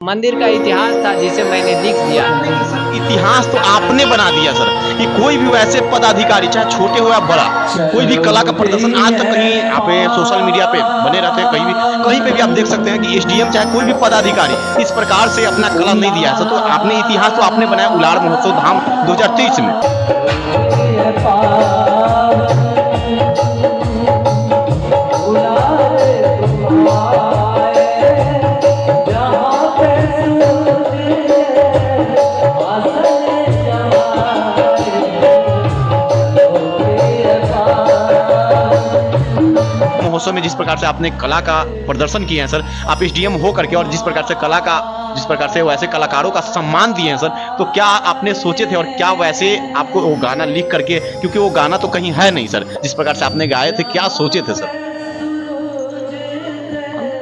मंदिर का इतिहास था जिसे मैंने लिख दिया। इतिहास तो आपने बना दिया सर कि कोई भी वैसे पदाधिकारी चाहे छोटे हो या बड़ा, कोई भी कला का प्रदर्शन आज तक कहीं आप सोशल मीडिया पे बने रहते हैं, कहीं पे भी आप देख सकते हैं कि एसडीएम चाहे कोई भी पदाधिकारी इस प्रकार से अपना कला नहीं दिया है सर। तो आपने इतिहास तो आपने बनाया उलाड़ महोत्सव धाम 2023 में। महोत्सव में जिस प्रकार से आपने कला का प्रदर्शन किए हैं सर, आप एसडीएम हो करके, और जिस प्रकार से जिस प्रकार से वैसे कलाकारों का सम्मान दिए हैं सर, तो क्या आपने सोचे थे और क्या वैसे आपको वो गाना लिख करके, क्योंकि वो गाना तो कहीं है नहीं सर, जिस प्रकार से आपने गाए थे, क्या सोचे थे सर?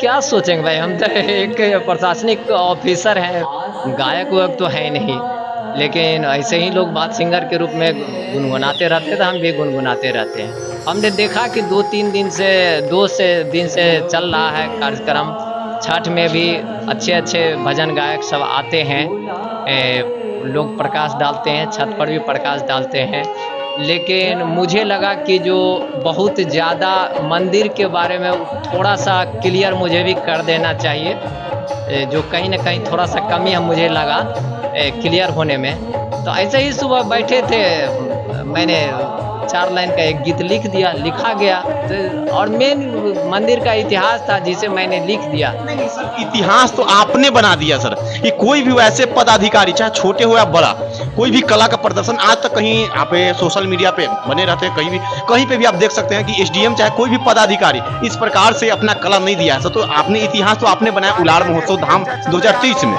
क्या सोचेंगे भाई, हम तो एक प्रशासनिक ऑफिसर हैं, गायक वायक तो है नहीं। लेकिन ऐसे ही लोग बात सिंगर के रूप में गुनगुनाते रहते थे, हम भी गुनगुनाते रहते हैं। हमने देखा कि 2 से दिन से चल रहा है कार्यक्रम। छठ में भी अच्छे अच्छे भजन गायक सब आते हैं, लोग प्रकाश डालते हैं, छत पर भी प्रकाश डालते हैं। लेकिन मुझे लगा कि जो बहुत ज़्यादा मंदिर के बारे में थोड़ा सा क्लियर मुझे भी कर देना चाहिए, जो कहीं ना कहीं थोड़ा सा कमी है मुझे लगा क्लियर होने में। तो ऐसे ही सुबह बैठे थे, मैंने 4 लाइन का एक गीत लिखा गया, तो और मेन मंदिर का इतिहास था जिसे मैंने लिख दिया। इतिहास तो आपने बना दिया सर कि कोई भी वैसे पदाधिकारी चाहे छोटे हो या बड़ा, कोई भी कला का प्रदर्शन आज तक कहीं आप सोशल मीडिया पे बने रहते हैं, कहीं पे भी आप देख सकते हैं कि एसडीएम चाहे कोई भी पदाधिकारी इस प्रकार से अपना कला नहीं दिया है सर। तो आपने इतिहास तो आपने बनाया उलाड़ महोत्सव धाम 2023 में।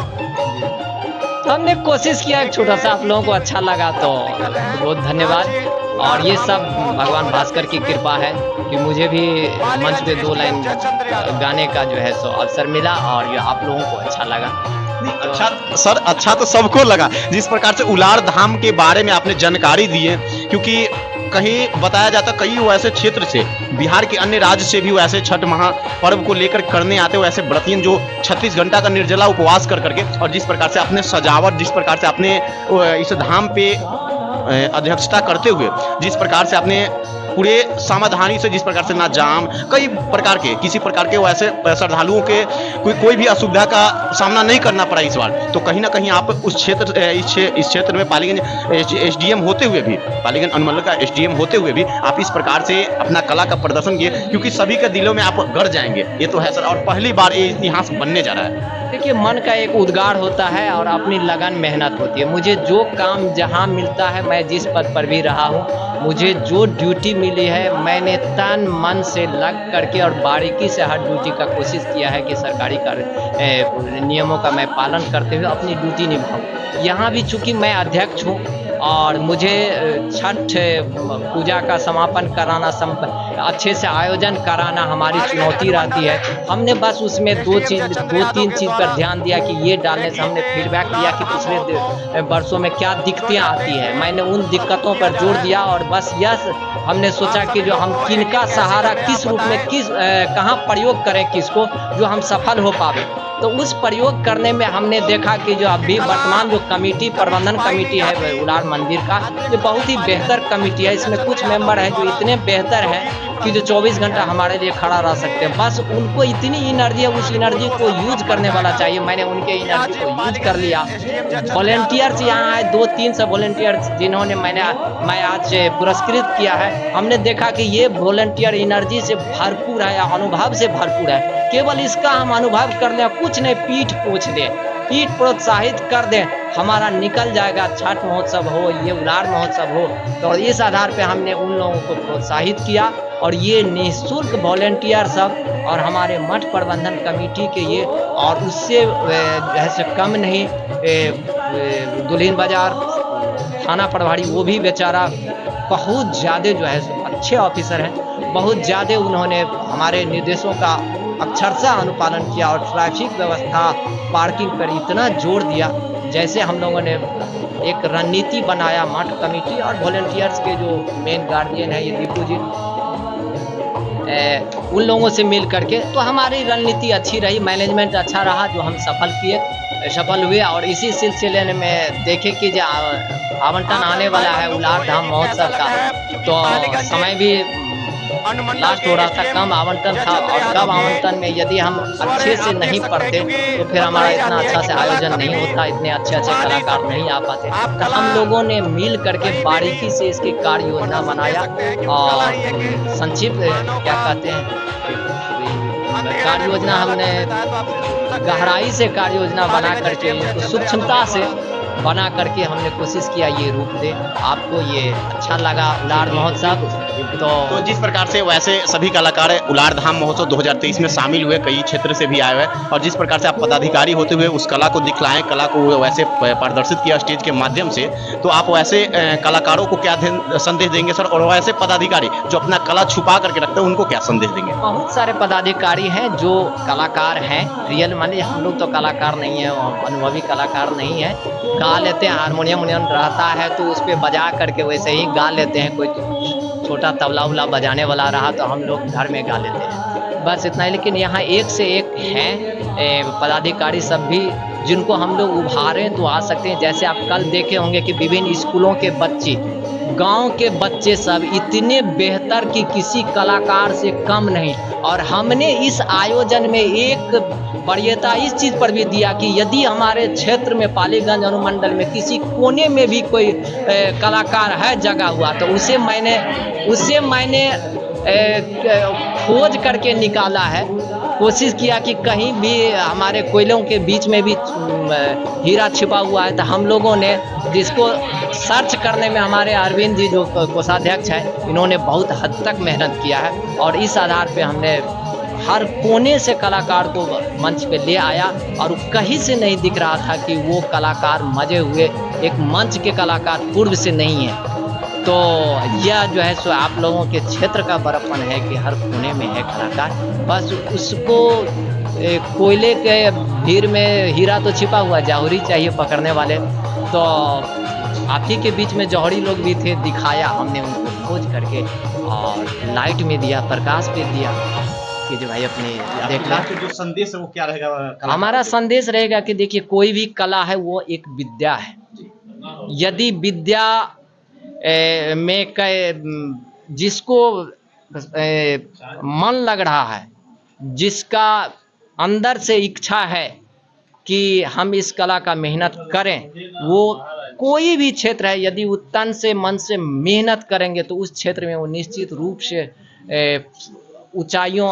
हमने कोशिश किया, एक छोटा सा, आप लोगों को अच्छा लगा तो बहुत धन्यवाद। और ये सब भगवान भास्कर की कृपा है कि मुझे भी मंच पे 2 लाइन गाने का जो है सो अवसर मिला, और ये आप लोगों को अच्छा लगा। अच्छा सर, अच्छा तो सबको लगा। जिस प्रकार से उलाड़ धाम के बारे में आपने जानकारी दी है, क्योंकि कहीं बताया जाता कई वैसे क्षेत्र से, बिहार के अन्य राज्य से भी वैसे छठ महापर्व को लेकर करने आते हो ऐसे व्रतियन जो 36 घंटा का निर्जला उपवास कर करके, और जिस प्रकार से आपने सजावट, जिस प्रकार से आपने इस धाम पे अध्यक्षता करते हुए, जिस प्रकार से आपने पूरे सावधानी से, जिस प्रकार से ना जाम, कई प्रकार के किसी प्रकार के वैसे श्रद्धालुओं के कोई भी असुविधा का सामना नहीं करना पड़ा इस बार। तो कहीं ना कहीं आप उस क्षेत्र इस क्षेत्र में पालीगंज एसडीएम होते हुए भी, पालीगंज अनुमंडल का एसडीएम होते हुए भी आप इस प्रकार से अपना कला का प्रदर्शन किए, क्योंकि सभी के दिलों में आप गड़ जाएंगे, ये तो है सर। और पहली बार ये इतिहास बनने जा रहा है। देखिए, मन का एक उद्गार होता है और अपनी लगन मेहनत होती है। मुझे जो काम जहाँ मिलता है, मैं जिस पद पर भी रहा हूँ, मुझे जो ड्यूटी मिली है, मैंने तन मन से लग करके और बारीकी से हर ड्यूटी का कोशिश किया है कि सरकारी नियमों का मैं पालन करते हुए अपनी ड्यूटी निभाऊँ। यहाँ भी चूँकि मैं अध्यक्ष हूँ और मुझे छठ पूजा का समापन कराना, अच्छे से आयोजन कराना हमारी चुनौती रहती है। हमने बस उसमें 2-3 चीज़ पर ध्यान दिया कि ये डालने से हमने फीडबैक दिया कि पिछले वर्षों में क्या दिक्कतें आती हैं, मैंने उन दिक्कतों पर जोर दिया। और बस यह हमने सोचा कि जो हम किनका सहारा किस रूप में कहाँ प्रयोग करें, किसको जो हम सफल हो पावे। तो उस प्रयोग करने में हमने देखा कि जो अभी वर्तमान जो प्रबंधन कमेटी है उलाड़ मंदिर का, ये बहुत ही बेहतर कमेटी है। इसमें कुछ मेंबर हैं जो इतने बेहतर हैं कि जो 24 घंटा हमारे लिए खड़ा रह सकते हैं। बस उनको इतनी एनर्जी है, उस एनर्जी को यूज करने वाला चाहिए। मैंने उनके एनर्जी को यूज कर लिया। वॉलेंटियर्स यहाँ आए, 2-3 सौ वॉलेंटियर्स जिन्होंने मैं आज पुरस्कृत किया है। हमने देखा कि ये वॉलेंटियर एनर्जी से भरपूर है, अनुभव से भरपूर है। केवल इसका हम अनुभव कर लें, कुछ नहीं, पीठ पोछ दें, पीठ प्रोत्साहित कर दें, हमारा निकल जाएगा। छठ महोत्सव हो, ये उलाड़ महोत्सव हो, तो इस आधार पे हमने उन लोगों को प्रोत्साहित किया। और ये निःशुल्क वॉलेंटियर सब और हमारे मठ प्रबंधन कमेटी के ये, और उससे जैसे कम नहीं, दुल्हिन बाजार थाना प्रभारी, वो भी बेचारा बहुत ज़्यादा जो है अच्छे ऑफिसर हैं, बहुत ज़्यादा उन्होंने हमारे निर्देशों का अक्षरशः अनुपालन किया और ट्रैफिक व्यवस्था, पार्किंग पर इतना जोर दिया। जैसे हम लोगों ने एक रणनीति बनाया, मठ कमेटी और वॉलेंटियर्स के जो मेन गार्जियन है ये दीपू जी, उन लोगों से मिल करके, तो हमारी रणनीति अच्छी रही, मैनेजमेंट अच्छा रहा, जो हम सफल किए। सफल हुए। और इसी सिलसिले में देखें कि जो आवंटन आने वाला है उलार धाम महोत्सव का, तो समय भी लास्ट हो रहा था, कम आवंटन था। और कम आवंटन में यदि हम अच्छे से नहीं पढ़ते तो फिर हमारा इतना अच्छा से आयोजन नहीं होता, इतने अच्छे अच्छे कलाकार नहीं आ पाते। तो हम लोगों ने मिल करके बारीकी से इसकी कार्य योजना बनाया और संक्षिप्त क्या कहते हैं कार्य योजना, हमने गहराई से कार्य योजना बना करके इसको सूक्ष्मता से बना करके हमने कोशिश किया ये रूप दे। आपको ये अच्छा लगा उलार महोत्सव? तो जिस प्रकार से वैसे सभी कलाकार उलार धाम महोत्सव 2023 में शामिल हुए, कई क्षेत्र से भी आए हुए, और जिस प्रकार से आप पदाधिकारी होते हुए उस कला को दिखलाएं, कला को वैसे प्रदर्शित किया स्टेज के माध्यम से, तो आप वैसे कलाकारों को क्या संदेश देंगे सर? और वैसे पदाधिकारी जो अपना कला छुपा करके रखते हैं उनको क्या संदेश देंगे? बहुत सारे पदाधिकारी हैं जो कलाकार हैं, रियल माने हम लोग तो कलाकार नहीं है, अनुभवी कलाकार नहीं है। गा लेते हैं, हारमोनियम रहता है तो उस पर बजा करके वैसे ही गा लेते हैं। कोई छोटा तबला उला बजाने वाला रहा तो हम लोग घर में गा लेते हैं, बस इतना ही। लेकिन यहाँ एक से एक हैं पदाधिकारी सब भी, जिनको हम लोग उभारें तो आ सकते हैं। जैसे आप कल देखे होंगे कि विभिन्न स्कूलों के बच्चे, गांव के बच्चे सब इतने बेहतर कि किसी कलाकार से कम नहीं। और हमने इस आयोजन में एक वरीयता इस चीज़ पर भी दिया कि यदि हमारे क्षेत्र में पालीगंज अनुमंडल में किसी कोने में भी कोई कलाकार है जगा हुआ तो उसे मैंने खोज करके निकाला है। कोशिश किया कि कहीं भी हमारे कोयलों के बीच में भी हीरा छिपा हुआ है, तो हम लोगों ने जिसको सर्च करने में हमारे अरविंद जी जो कोषाध्यक्ष हैं, इन्होंने बहुत हद तक मेहनत किया है। और इस आधार पे हमने हर कोने से कलाकार को मंच पे ले आया और कहीं से नहीं दिख रहा था कि वो कलाकार मजे हुए एक मंच के कलाकार पूर्व से नहीं है। तो यह जो है सो आप लोगों के क्षेत्र का बड़प्पन है कि हर कोने में है कलाकार, बस उसको कोयले के भीड़ में हीरा तो छिपा हुआ, जौहरी चाहिए पकड़ने वाले। तो आप ही के बीच में जौहरी लोग भी थे, दिखाया हमने उनको खोज करके और लाइट में दिया, प्रकाश पे दिया कि जो भाई अपने देखा। जो संदेश है वो क्या रहेगा? हमारा संदेश रहेगा कि देखिए कोई भी कला है वो एक विद्या है। यदि विद्या में जिसको मन लग रहा है, जिसका अंदर से इच्छा है कि हम इस कला का मेहनत करें, वो कोई भी क्षेत्र है, यदि वो तन से मन से मेहनत करेंगे तो उस क्षेत्र में वो निश्चित रूप से ऊंचाइयों,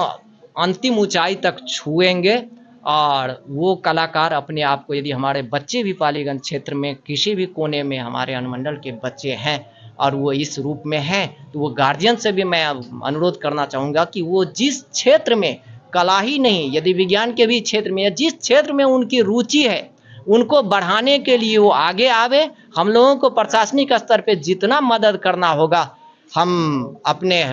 अंतिम ऊंचाई तक छुएंगे। और वो कलाकार अपने आप को, यदि हमारे बच्चे भी पालीगंज क्षेत्र में किसी भी कोने में हमारे अनुमंडल के बच्चे हैं और वो इस रूप में हैं, तो वो गार्जियन से भी मैं अनुरोध करना चाहूँगा कि वो जिस क्षेत्र में कला ही नहीं, यदि विज्ञान के भी क्षेत्र में, जिस क्षेत्र में उनकी रुचि है, उनको बढ़ाने के लिए वो आगे आवे। हम लोगों को प्रशासनिक स्तर पे जितना मदद करना होगा हम अपने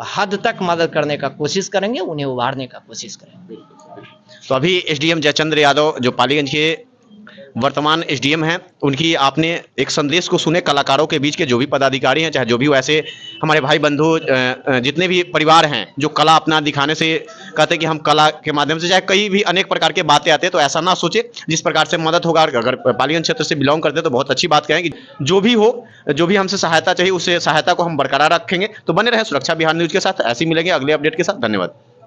हद तक मदद करने का कोशिश करेंगे, उन्हें उभारने का कोशिश करेंगे। तो अभी एसडीएम जयचंद्र यादव जो पालीगंज के वर्तमान एसडीएम हैं, उनकी आपने एक संदेश को सुने। कलाकारों के बीच के जो भी पदाधिकारी हैं, चाहे जो भी वैसे हमारे भाई बंधु जितने भी परिवार हैं जो कला अपना दिखाने से कहते हैं कि हम कला के माध्यम से, चाहे कई भी अनेक प्रकार के बातें आते हैं, तो ऐसा ना सोचे। जिस प्रकार से मदद होगा, अगर पालीगंज क्षेत्र से बिलोंग करते हैं तो बहुत अच्छी बात कहें कि जो भी हो, जो भी हमसे सहायता चाहिए, उस सहायता को हम बरकरार रखेंगे। तो बने रहें सुरक्षा बिहार न्यूज़ के साथ, ऐसे ही मिलेंगे अगले अपडेट के साथ। धन्यवाद।